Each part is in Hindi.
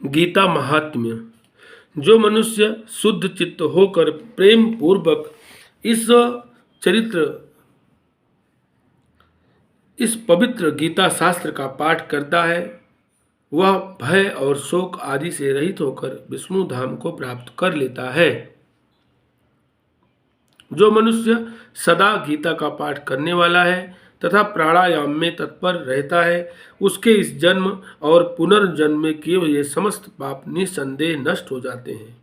गीता महात्म्य। जो मनुष्य शुद्ध चित्त होकर प्रेम पूर्वक इस चरित्र इस पवित्र गीता शास्त्र का पाठ करता है, वह भय और शोक आदि से रहित होकर विष्णु धाम को प्राप्त कर लेता है। जो मनुष्य सदा गीता का पाठ करने वाला है तथा प्राणायाम में तत्पर रहता है, उसके इस जन्म और पुनर्जन्म में किए हुए समस्त पाप निसंदेह नष्ट हो जाते हैं।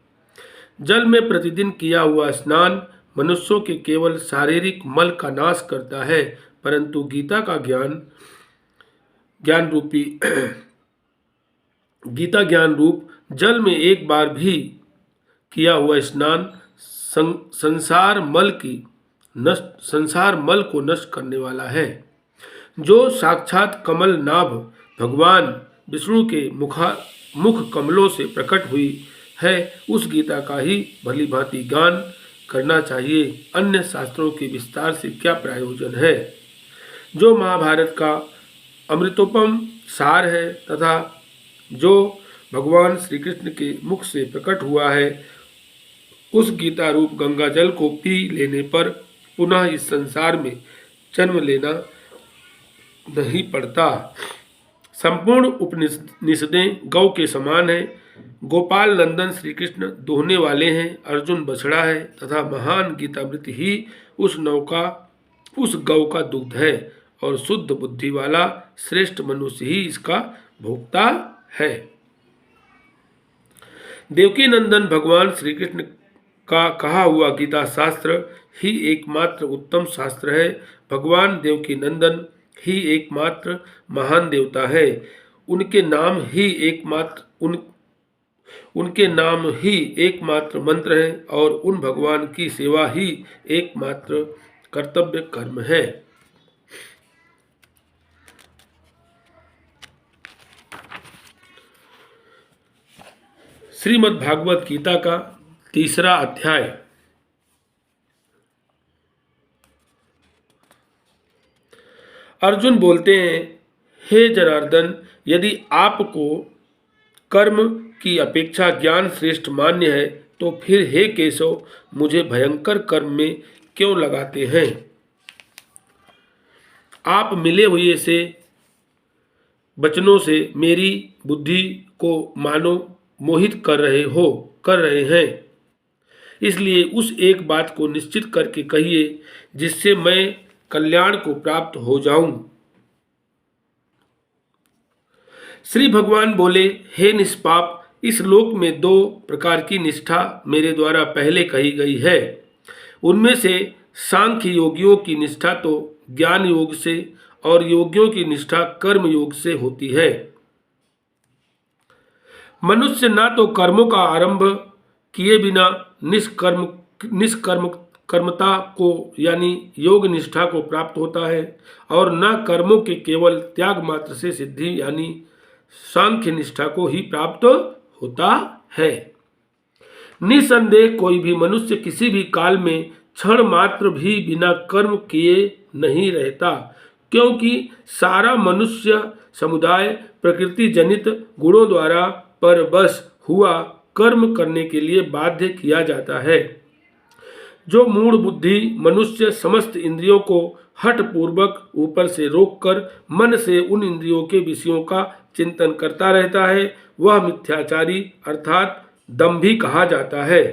जल में प्रतिदिन किया हुआ स्नान मनुष्यों के केवल शारीरिक मल का नाश करता है, परंतु गीता का ज्ञान रूपी गीता ज्ञान रूप जल में एक बार भी किया हुआ स्नान संसार मल को नष्ट करने वाला है। जो साक्षात कमल नाभ भगवान विष्णु के मुख कमलों से प्रकट हुई है, उस गीता का ही भली भांति गान करना चाहिए। अन्य शास्त्रों के विस्तार से क्या प्रयोजन है। जो महाभारत का अमृतोपम सार है तथा जो भगवान श्री कृष्ण के मुख से प्रकट हुआ है, उस गीता रूप गंगा जल को पी लेने पर पुनः इस संसार में जन्म लेना नहीं पड़ता। संपूर्ण उपनिषदें गौ के समान है। गोपाल नंदन श्री कृष्ण दोहने वाले हैं, अर्जुन बछड़ा है तथा महान गीतामृत ही उस गौ का दुग्ध है और शुद्ध बुद्धि वाला श्रेष्ठ मनुष्य ही इसका भोक्ता है। देवकी नंदन भगवान श्री कृष्ण का कहा हुआ गीता शास्त्र ही एकमात्र उत्तम शास्त्र है। भगवान देवकी नंदन ही एकमात्र महान देवता है। उनके नाम ही एकमात्र मंत्र है और उन भगवान की सेवा ही एकमात्र कर्तव्य कर्म है। श्रीमद् भागवत गीता का तीसरा अध्याय। अर्जुन बोलते हैं, हे जनार्दन, यदि आपको कर्म की अपेक्षा ज्ञान श्रेष्ठ मान्य है, तो फिर हे केशव, मुझे भयंकर कर्म में क्यों लगाते हैं। आप मिले हुए से वचनों से मेरी बुद्धि को मानो मोहित कर रहे हैं। इसलिए उस एक बात को निश्चित करके कहिए जिससे मैं कल्याण को प्राप्त हो जाऊं। श्री भगवान बोले, हे निष्पाप, इस लोक में दो प्रकार की निष्ठा मेरे द्वारा पहले कही गई है। उनमें से सांख्य योगियों की निष्ठा तो ज्ञान योग से और योगियों की निष्ठा कर्म योग से होती है। मनुष्य ना तो कर्मों का आरंभ किए बिना निष्कर्मता को यानी योग निष्ठा को प्राप्त होता है और न कर्मों के केवल त्याग मात्र से सिद्धि यानी सांख्य निष्ठा को ही प्राप्त होता है। निसंदेह कोई भी मनुष्य किसी भी काल में क्षण मात्र भी बिना कर्म किए नहीं रहता, क्योंकि सारा मनुष्य समुदाय प्रकृति जनित गुणों द्वारा परवश हुआ कर्म करने के लिए बाध्य किया जाता है। जो मूढ़ बुद्धि मनुष्य समस्त इंद्रियों को हठ पूर्वक ऊपर से रोककर मन से उन इंद्रियों के विषयों का चिंतन करता रहता है, वह मिथ्याचारी अर्थात दंभी कहा जाता है।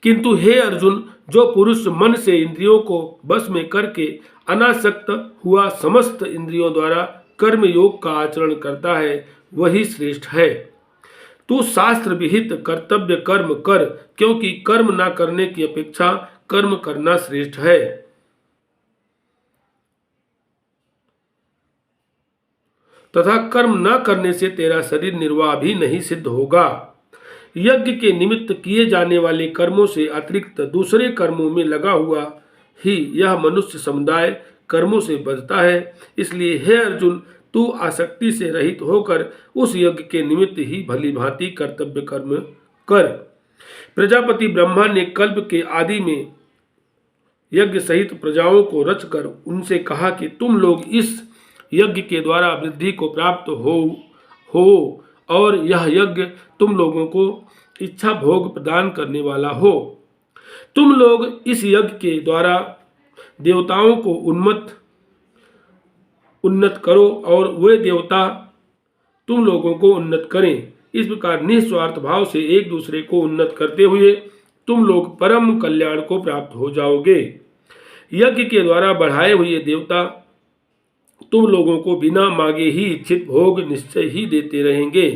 किंतु हे अर्जुन, जो पुरुष मन से इंद्रियों को बस में करके अनासक्त हुआ समस्त इंद्रियों द्वारा कर्म योग का आचरण करता है, वही श्रेष्ठ है। तू शास्त्र विहित कर्तव्य कर्म कर, क्योंकि कर्म न करने की अपेक्षा कर्म करना श्रेष्ठ है। तथा कर्म न करने से तेरा शरीर निर्वाह भी नहीं सिद्ध होगा। यज्ञ के निमित्त किए जाने वाले कर्मों से अतिरिक्त दूसरे कर्मों में लगा हुआ ही यह मनुष्य समुदाय कर्मों से बचता है। इसलिए हे अर्जुन, तू आसक्ति से रहित होकर उस यज्ञ के निमित्त ही भली भांति कर्तव्य कर्म कर। प्रजापति ब्रह्मा ने कल्प के आदि में यज्ञ सहित प्रजाओं को रचकर उनसे कहा कि तुम लोग इस यज्ञ के द्वारा वृद्धि को प्राप्त हो और यह यज्ञ तुम लोगों को इच्छा भोग प्रदान करने वाला हो। तुम लोग इस यज्ञ के द्वारा देवताओं को उन्नत करो और वे देवता तुम लोगों को उन्नत करें। इस प्रकार निस्वार्थ भाव से एक दूसरे को उन्नत करते हुए तुम लोग परम कल्याण को प्राप्त हो जाओगे। यज्ञ के द्वारा बढ़ाए हुए देवता तुम लोगों को बिना मांगे ही इच्छित भोग निश्चय ही देते रहेंगे।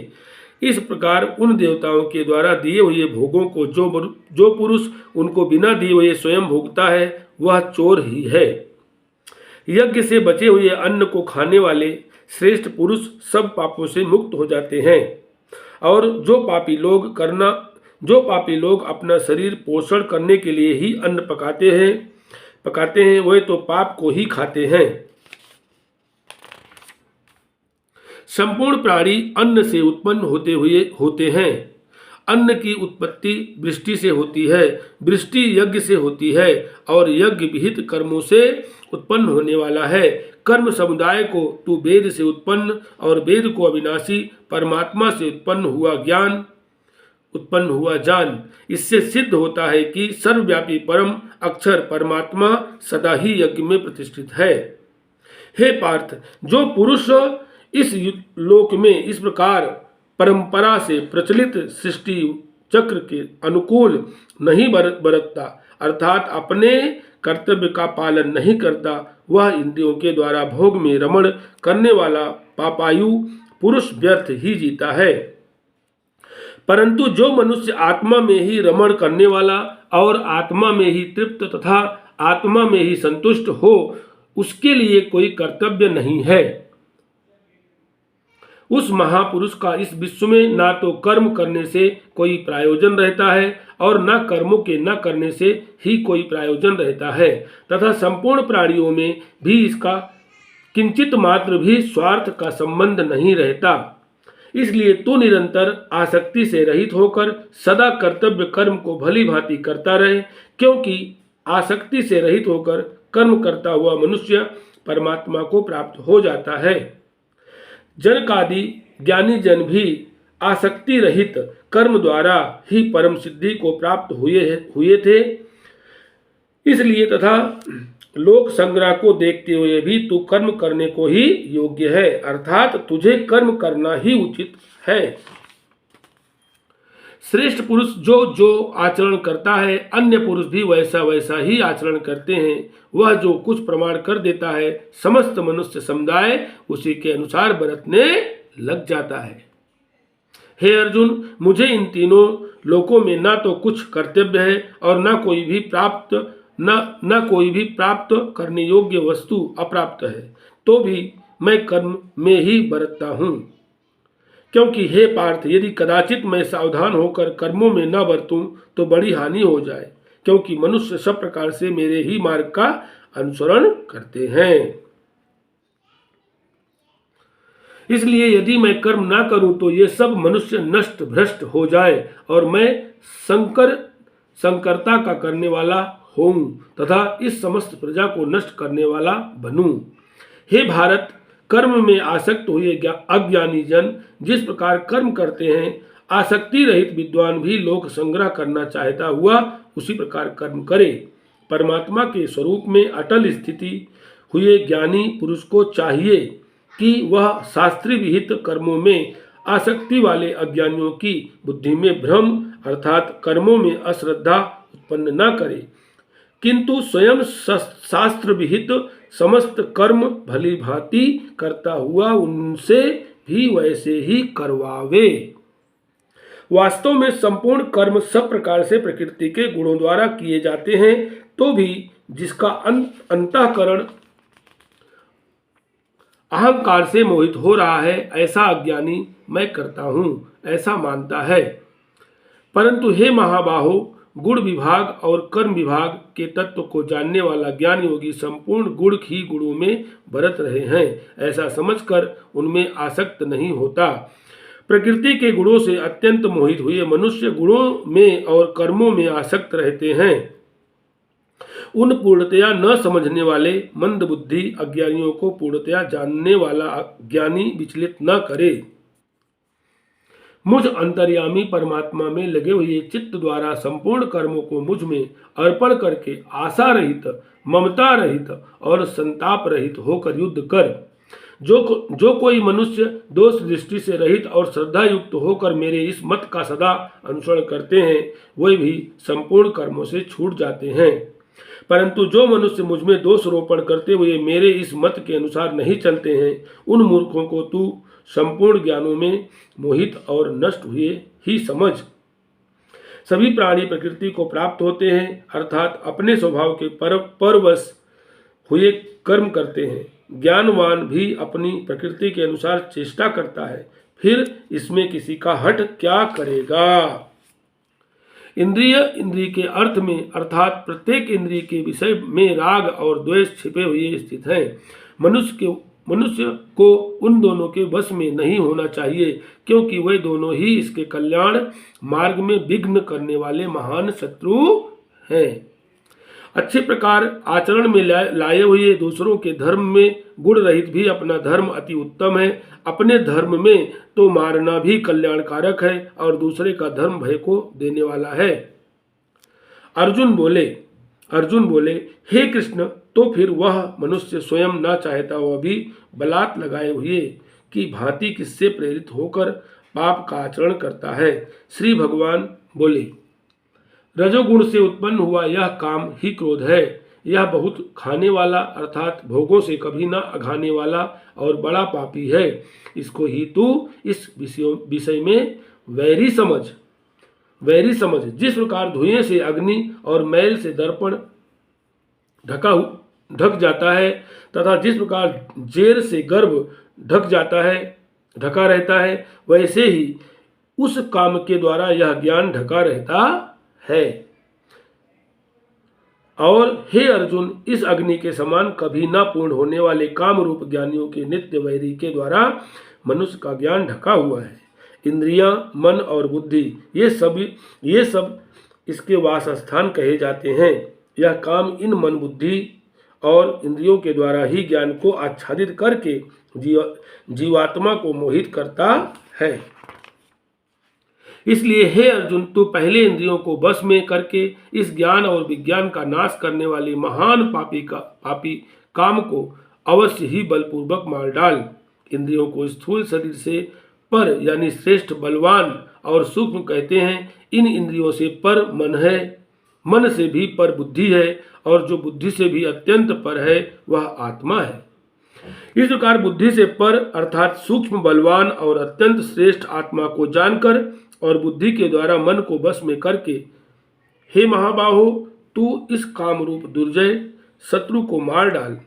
इस प्रकार उन देवताओं के द्वारा दिए हुए भोगों को जो पुरुष उनको बिना दिए हुए स्वयं भोगता है वह चोर ही है। यज्ञ से बचे हुए अन्न को खाने वाले श्रेष्ठ पुरुष सब पापों से मुक्त हो जाते हैं और जो पापी लोग अपना शरीर पोषण करने के लिए ही अन्न पकाते हैं वे तो पाप को ही खाते हैं। संपूर्ण प्राणी अन्न से उत्पन्न होते हैं। अन्न की उत्पत्ति वृष्टि से होती है, वृष्टि यज्ञ से होती है और यज्ञ विहित कर्मों से उत्पन्न होने वाला है। कर्म समुदाय को तू वेद से उत्पन्न और वेद को अविनाशी परमात्मा से उत्पन्न हुआ जान। इससे सिद्ध होता है कि सर्वव्यापी परम अक्षर परमात्मा सदा ही यज्ञ में प्रतिष्ठित है। हे पार्थ, जो पुरुष इस लोक में इस प्रकार परंपरा से प्रचलित सृष्टि चक्र के अनुकूल नहीं बरतता अर्थात अपने कर्तव्य का पालन नहीं करता, वह इंद्रियों के द्वारा भोग में रमण करने वाला पापायु पुरुष व्यर्थ ही जीता है। परंतु जो मनुष्य आत्मा में ही रमण करने वाला और आत्मा में ही तृप्त तथा आत्मा में ही संतुष्ट हो, उसके लिए कोई कर्तव्य नहीं है। उस महापुरुष का इस विश्व में ना तो कर्म करने से कोई प्रयोजन रहता है और न कर्मों के न करने से ही कोई प्रयोजन रहता है तथा संपूर्ण प्राणियों में भी इसका किंचित मात्र भी स्वार्थ का संबंध नहीं रहता। इसलिए तू निरंतर आसक्ति से रहित होकर सदा कर्तव्य कर्म को भली भांति करता रहे, क्योंकि आसक्ति से रहित होकर कर्म करता हुआ मनुष्य परमात्मा को प्राप्त हो जाता है। जनकादि ज्ञानी जन भी आसक्ति रहित कर्म द्वारा ही परम सिद्धि को प्राप्त हुए थे। इसलिए तथा लोक संग्रह को देखते हुए भी तू कर्म करने को ही योग्य है, अर्थात तुझे कर्म करना ही उचित है। श्रेष्ठ पुरुष जो आचरण करता है अन्य पुरुष भी वैसा ही आचरण करते हैं। वह जो कुछ प्रमाण कर देता है समस्त मनुष्य समुदाय उसी के अनुसार बरतने लग जाता है। हे अर्जुन, मुझे इन तीनों लोकों में ना तो कुछ कर्तव्य है और न कोई भी प्राप्त करने योग्य वस्तु अप्राप्त है, तो भी मैं कर्म में ही बरतता हूँ। क्योंकि हे पार्थ, यदि कदाचित मैं सावधान होकर कर्मों में न बरतूं तो बड़ी हानि हो जाए, क्योंकि मनुष्य सब प्रकार से मेरे ही मार्ग का अनुसरण करते हैं। इसलिए यदि मैं कर्म ना करूं तो ये सब मनुष्य नष्ट भ्रष्ट हो जाए और मैं संकरता का करने वाला होऊं तथा इस समस्त प्रजा को नष्ट करने वाला बनूं। हे भारत, कर्म में आसक्त हुए अज्ञानी जन जिस प्रकार कर्म करते हैं, आसक्ति रहित विद्वान भी लोक संग्रह करना चाहता हुआ उसी प्रकार कर्म करे। परमात्मा के स्वरूप में अटल स्थिति हुए ज्ञानी पुरुष को चाहिए कि वह शास्त्री विहित कर्मों में आसक्ति वाले अज्ञानियों की बुद्धि में भ्रम अर्थात कर्मों में अश्रद्धा उत्पन्न न करे, किंतु स्वयं शास्त्र विहित समस्त कर्म भली भांति करता हुआ उनसे भी वैसे ही करवावे। वास्तव में संपूर्ण कर्म सब प्रकार से प्रकृति के गुणों द्वारा किए जाते हैं, तो भी जिसका अंतःकरण अहंकार से मोहित हो रहा है ऐसा अज्ञानी मैं करता हूँ ऐसा मानता है। परंतु हे महाबाहो, गुण विभाग और कर्म विभाग के तत्व को जानने वाला ज्ञान योगी संपूर्ण गुण ही गुणों में बरत रहे हैं ऐसा समझकर उनमें आसक्त नहीं होता। प्रकृति के गुणों से अत्यंत मोहित हुए मनुष्य गुणों में और कर्मों में आसक्त रहते हैं। उन पूर्णतया न समझने वाले मंद बुद्धि अज्ञानियों को पूर्णतया जानने वाला ज्ञानी विचलित न करे। मुझ अंतर्यामी परमात्मा में लगे हुए चित्त द्वारा संपूर्ण कर्मों को मुझ में अर्पण करके आशा रहित, ममता रहित और संताप रहित होकर युद्ध कर। जो कोई मनुष्य दोष दृष्टि से रहित और श्रद्धा युक्त होकर मेरे इस मत का सदा अनुसरण करते हैं, वे भी संपूर्ण कर्मों से छूट जाते हैं। परंतु जो मनुष्य मुझ में दोष रोपण करते हुए मेरे इस मत के अनुसार नहीं चलते हैं, उन मूर्खों को तू संपूर्ण ज्ञानों में मोहित और नष्ट हुए ही समझ। सभी प्राणी प्रकृति को प्राप्त होते हैं, अर्थात अपने स्वभाव के परवश हुए कर्म करते हैं। ज्ञानवान भी अपनी प्रकृति के अनुसार चेष्टा करता है, फिर इसमें किसी का हट क्या करेगा। इंद्रिय के अर्थ में अर्थात प्रत्येक इंद्रिय के विषय में राग और द्वेष छिपे हुए स्थित हैं। मनुष्य को उन दोनों के वश में नहीं होना चाहिए, क्योंकि वे दोनों ही इसके कल्याण मार्ग में विघ्न करने वाले महान शत्रु हैं। अच्छे प्रकार आचरण में लाए हुए दूसरों के धर्म में गुण रहित भी अपना धर्म अति उत्तम है। अपने धर्म में तो मारना भी कल्याणकारक है और दूसरे का धर्म भय को देने वाला है। अर्जुन बोले, हे कृष्ण, तो फिर वह मनुष्य स्वयं न चाहता हुआ भी बलात् लगाए हुए की भांति किससे प्रेरित होकर पाप का आचरण करता है। श्री भगवान बोले, रजोगुण से उत्पन्न हुआ यह काम ही क्रोध है। यह बहुत खाने वाला अर्थात भोगों से कभी न अघाने वाला और बड़ा पापी है। इसको ही तू इस विषय में वैरी समझ। जिस प्रकार धुएं से अग्नि और मैल से दर्पण ढक जाता है तथा जिस प्रकार जेर से गर्भ ढका रहता है, वैसे ही उस काम के द्वारा यह ज्ञान ढका रहता है। और हे अर्जुन, इस अग्नि के समान कभी न पूर्ण होने वाले काम रूप ज्ञानियों के नित्य वैरी के द्वारा मनुष्य का ज्ञान ढका हुआ है। इंद्रियां, मन और बुद्धि ये सब इसके वास स्थान कहे जाते हैं। यह काम इन मन, बुद्धि और इंद्रियों के द्वारा ही ज्ञान को आच्छादित करके जीवात्मा को मोहित करता है। इसलिए हे अर्जुन, तू पहले इंद्रियों को बस में करके इस ज्ञान और विज्ञान का नाश करने वाले महान पापी काम को अवश्य ही बलपूर्वक मार डाल। इंद्रियों को स्थूल शरीर से पर यानी श्रेष्ठ, बलवान और सूक्ष्म कहते हैं। इन इंद्रियों से पर मन है, मन से भी पर बुद्धि है, और जो बुद्धि से भी अत्यंत पर है वह आत्मा है। इस प्रकार बुद्धि से पर अर्थात सूक्ष्म, बलवान और अत्यंत श्रेष्ठ आत्मा को जानकर और बुद्धि के द्वारा मन को बस में करके, हे महाबाहो, तू इस काम रूप दुर्जय शत्रु को मार डाल।